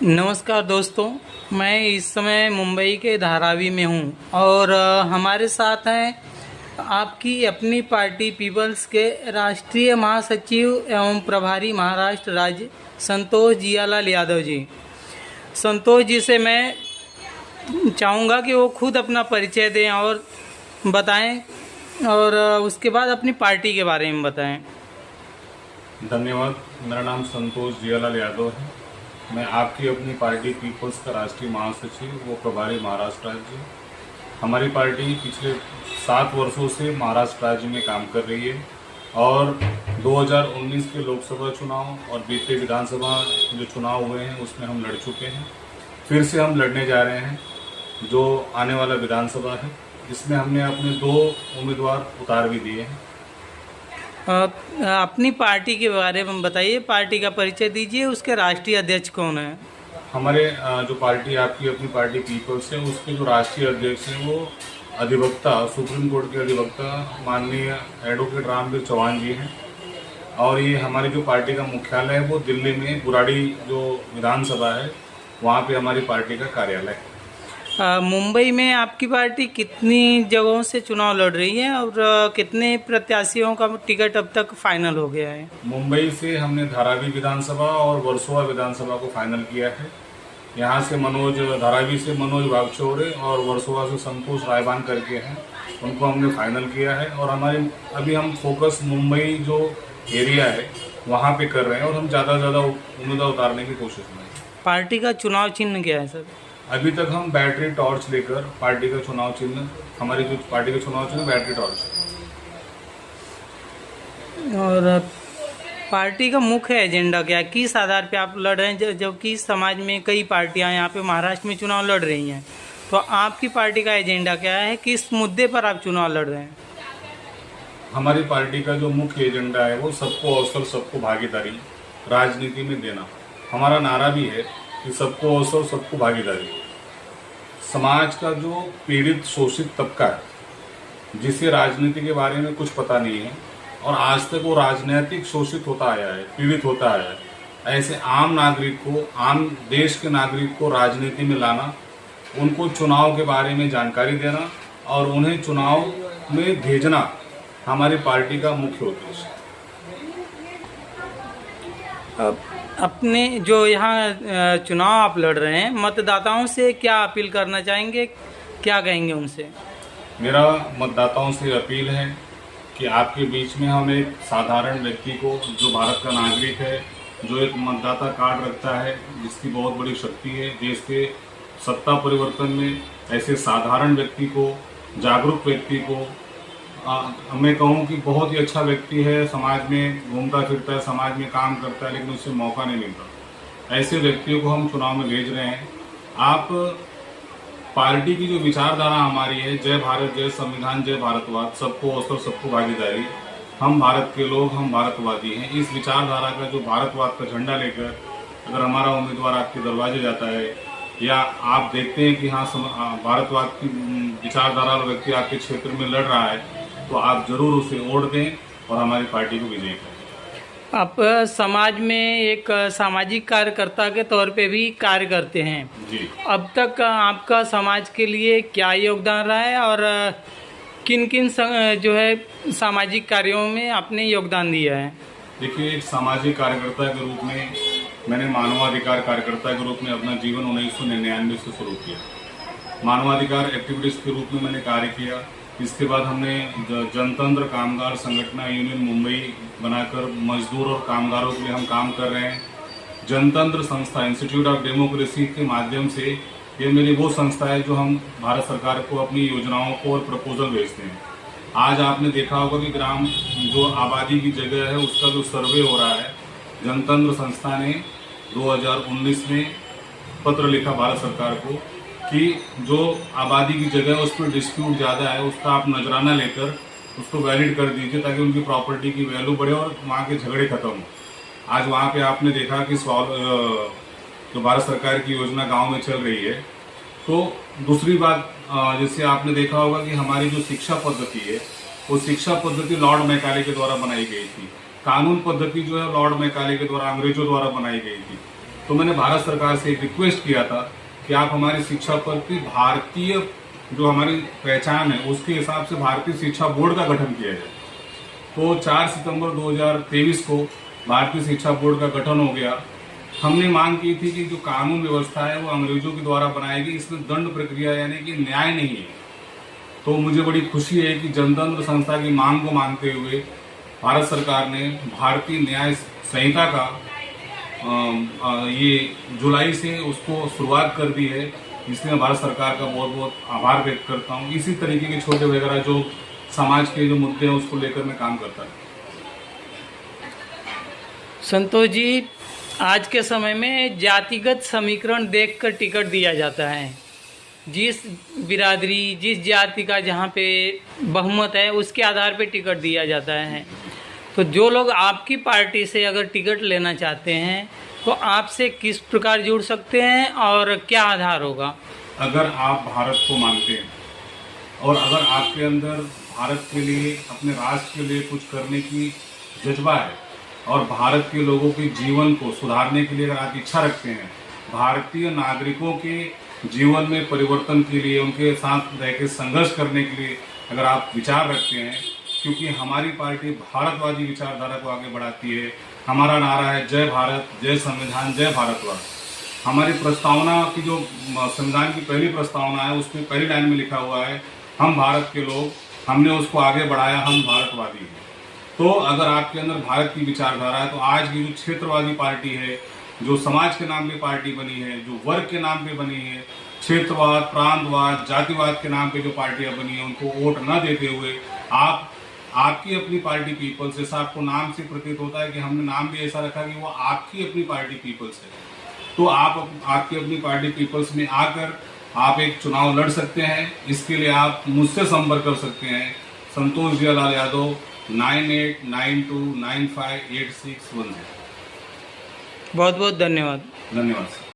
नमस्कार दोस्तों, मैं इस समय मुंबई के धारावी में हूँ और हमारे साथ हैं आपकी अपनी पार्टी पीपल्स के राष्ट्रीय महासचिव एवं प्रभारी महाराष्ट्र राज्य संतोष जियालाल यादव जी। संतोष जी से मैं चाहूँगा कि वो खुद अपना परिचय दें और बताएं और उसके बाद अपनी पार्टी के बारे में बताएं। धन्यवाद। मेरा नाम संतोष जियालाल यादव है। मैं आपकी अपनी पार्टी पीपल्स का राष्ट्रीय महासचिव व प्रभारी महाराष्ट्र राज्य। हमारी पार्टी पिछले 7 वर्षों से महाराष्ट्र राज्य में काम कर रही है और 2019 के लोकसभा चुनाव और बीते विधानसभा जो चुनाव हुए हैं उसमें हम लड़ चुके हैं। फिर से हम लड़ने जा रहे हैं। जो आने वाला विधानसभा है इसमें हमने अपने 2 उम्मीदवार उतार भी दिए हैं। अपनी पार्टी के बारे में बताइए, पार्टी का परिचय दीजिए, उसके राष्ट्रीय अध्यक्ष कौन है? हमारे जो पार्टी आपकी अपनी पार्टी पीपल्स है उसके जो राष्ट्रीय अध्यक्ष हैं वो अधिवक्ता, सुप्रीम कोर्ट के अधिवक्ता माननीय एडवोकेट रामवीर चौहान जी हैं। और ये हमारी जो पार्टी का मुख्यालय है वो दिल्ली में बुराड़ी जो विधानसभा है वहाँ पे हमारी पार्टी का कार्यालय है। मुंबई में आपकी पार्टी कितनी जगहों से चुनाव लड़ रही है और कितने प्रत्याशियों का टिकट अब तक फाइनल हो गया है? मुंबई से हमने धारावी विधानसभा और वर्सोवा विधानसभा को फाइनल किया है। यहाँ से धारावी से मनोज वागचौरे और वर्सोवा से संतोष रायबान करके हैं, उनको हमने फाइनल किया है। और अभी हम फोकस मुंबई जो एरिया है वहाँ पे कर रहे हैं और हम ज़्यादा से ज़्यादा उम्मीदवार उतारने की कोशिश में हैं। पार्टी का चुनाव चिन्ह क्या है सर? अभी तक हम बैटरी टॉर्च लेकर पार्टी का चुनाव चिन्ह, हमारी जो पार्टी का चुनाव चिन्ह बैटरी टॉर्च है। और पार्टी का मुख्य एजेंडा क्या है, किस आधार पे आप लड़ रहे हैं? जबकि समाज में कई पार्टियां यहाँ पे महाराष्ट्र में चुनाव लड़ रही हैं, तो आपकी पार्टी का एजेंडा क्या है, किस मुद्दे पर आप चुनाव लड़ रहे हैं? हमारी पार्टी का जो मुख्य एजेंडा है वो सबको अवसर, सबको भागीदारी राजनीति में देना। हमारा नारा भी है कि सबको अवसर, सबको भागीदारी। समाज का जो पीड़ित शोषित तबका है जिसे राजनीति के बारे में कुछ पता नहीं है और आज तक वो राजनीतिक शोषित होता आया है, पीड़ित होता आया है, ऐसे आम नागरिक को, आम देश के नागरिक को राजनीति में लाना, उनको चुनाव के बारे में जानकारी देना और उन्हें चुनाव में भेजना हमारी पार्टी का मुख्य उद्देश्य है। अपने जो यहाँ चुनाव आप लड़ रहे हैं, मतदाताओं से क्या अपील करना चाहेंगे, क्या कहेंगे उनसे? मेरा मतदाताओं से अपील है कि आपके बीच में हम एक साधारण व्यक्ति को, जो भारत का नागरिक है, जो एक मतदाता कार्ड रखता है, जिसकी बहुत बड़ी शक्ति है देश के सत्ता परिवर्तन में, ऐसे साधारण व्यक्ति को, जागरूक व्यक्ति को, मैं कहूँ कि बहुत ही अच्छा व्यक्ति है, समाज में घूमता फिरता है, समाज में काम करता है, लेकिन उससे मौका नहीं मिलता। ऐसे व्यक्तियों को हम चुनाव में भेज रहे हैं। आप पार्टी की जो विचारधारा हमारी है, जय भारत, जय संविधान, जय भारतवाद, सबको अवसर, सबको भागीदारी, हम भारत के लोग, हम भारतवादी हैं। इस विचारधारा का जो भारतवाद का झंडा लेकर अगर हमारा उम्मीदवार आपके दरवाजे जाता है या आप देखते हैं कि हाँ भारतवाद की विचारधारा वाला व्यक्ति आपके क्षेत्र में लड़ रहा है, तो आप जरूर उसे वोट दें और हमारी पार्टी को विजयी करें। आप समाज में एक सामाजिक कार्यकर्ता के तौर पे भी कार्य करते हैं जी। अब तक आपका समाज के लिए क्या योगदान रहा है और किन किन जो है सामाजिक कार्यों में आपने योगदान दिया है? देखिए, एक सामाजिक कार्यकर्ता के रूप में मैंने मानवाधिकार कार्यकर्ता के रूप में अपना जीवन 1999 से शुरू किया। मानवाधिकार एक्टिविटीज़ के रूप में मैंने कार्य किया। इसके बाद हमने जनतंत्र कामगार संगठन यूनियन मुंबई बनाकर मजदूर और कामगारों के लिए हम काम कर रहे हैं। जनतंत्र संस्था, इंस्टीट्यूट ऑफ डेमोक्रेसी के माध्यम से, ये मेरी वो संस्था है जो हम भारत सरकार को अपनी योजनाओं को और प्रपोजल भेजते हैं। आज आपने देखा होगा कि ग्राम जो आबादी की जगह है उसका जो सर्वे हो रहा है, जनतंत्र संस्था ने 2019 में पत्र लिखा भारत सरकार को कि जो आबादी की जगह है उस पर डिस्प्यूट ज़्यादा है, उसका आप नजराना लेकर उसको वैलिड कर दीजिए ताकि उनकी प्रॉपर्टी की वैल्यू बढ़े और वहाँ के झगड़े खत्म हो। आज वहाँ पे आपने देखा कि जो भारत सरकार की योजना गांव में चल रही है। तो दूसरी बात, जैसे आपने देखा होगा कि हमारी जो शिक्षा पद्धति है वो शिक्षा पद्धति लॉर्ड मैकाले के द्वारा बनाई गई थी। कानून पद्धति जो है लॉर्ड मैकाले के द्वारा, अंग्रेजों द्वारा बनाई गई थी। तो मैंने भारत सरकार से एक रिक्वेस्ट किया था कि आप हमारी शिक्षा पर की भारतीय जो हमारी पहचान है उसके हिसाब से भारतीय शिक्षा बोर्ड का गठन किया जाए। तो 4 सितंबर 2023 को भारतीय शिक्षा बोर्ड का गठन हो गया। हमने मांग की थी कि जो कानून व्यवस्था है वो अंग्रेजों के द्वारा बनाई गई, इसमें दंड प्रक्रिया यानी कि न्याय नहीं है। तो मुझे बड़ी खुशी है कि जनतंत्र संस्था की मांग को मानते हुए भारत सरकार ने भारतीय न्याय संहिता का ये जुलाई से उसको शुरुआत कर दी है। इसलिए मैं भारत सरकार का बहुत बहुत आभार व्यक्त करता हूँ। इसी तरीके के छोटे वगैरह जो समाज के जो मुद्दे हैं उसको लेकर मैं काम करता हूँ। संतोष जी, आज के समय में जातिगत समीकरण देखकर टिकट दिया जाता है। जिस बिरादरी, जिस जाति का जहाँ पे बहुमत है उसके आधार पे टिकट दिया जाता है। तो जो लोग आपकी पार्टी से अगर टिकट लेना चाहते हैं तो आपसे किस प्रकार जुड़ सकते हैं और क्या आधार होगा? अगर आप भारत को मानते हैं और अगर आपके अंदर भारत के लिए, अपने राष्ट्र के लिए कुछ करने की जज्बा है और भारत के लोगों के जीवन को सुधारने के लिए अगर आप इच्छा रखते हैं, भारतीय नागरिकों के जीवन में परिवर्तन के लिए, उनके साथ रह के संघर्ष करने के लिए अगर आप विचार रखते हैं, क्योंकि हमारी पार्टी भारतवादी विचारधारा को आगे बढ़ाती है। हमारा नारा है जय भारत, जय संविधान, जय भारतवाद। हमारी प्रस्तावना की जो संविधान की पहली प्रस्तावना है उसमें पहली लाइन में लिखा हुआ है, हम भारत के लोग, हमने उसको आगे बढ़ाया, हम भारतवादी हैं। तो अगर आपके अंदर भारत की विचारधारा है तो आज की जो क्षेत्रवादी पार्टी है, जो समाज के नाम पे पार्टी बनी है, जो वर्ग के नाम पे बनी है, क्षेत्रवाद, प्रांतवाद, जातिवाद के नाम पे जो पार्टियां बनी है, उनको वोट न देते हुए आपकी अपनी पार्टी पीपल्स, जैसा आपको नाम से प्रतीत होता है कि हमने नाम भी ऐसा रखा कि वो आपकी अपनी पार्टी पीपल्स है, तो आप आपकी अपनी पार्टी पीपल्स में आकर आप एक चुनाव लड़ सकते हैं। इसके लिए आप मुझसे संपर्क कर सकते हैं। संतोष जियालाल यादव, 9892958610। बहुत बहुत धन्यवाद। धन्यवाद।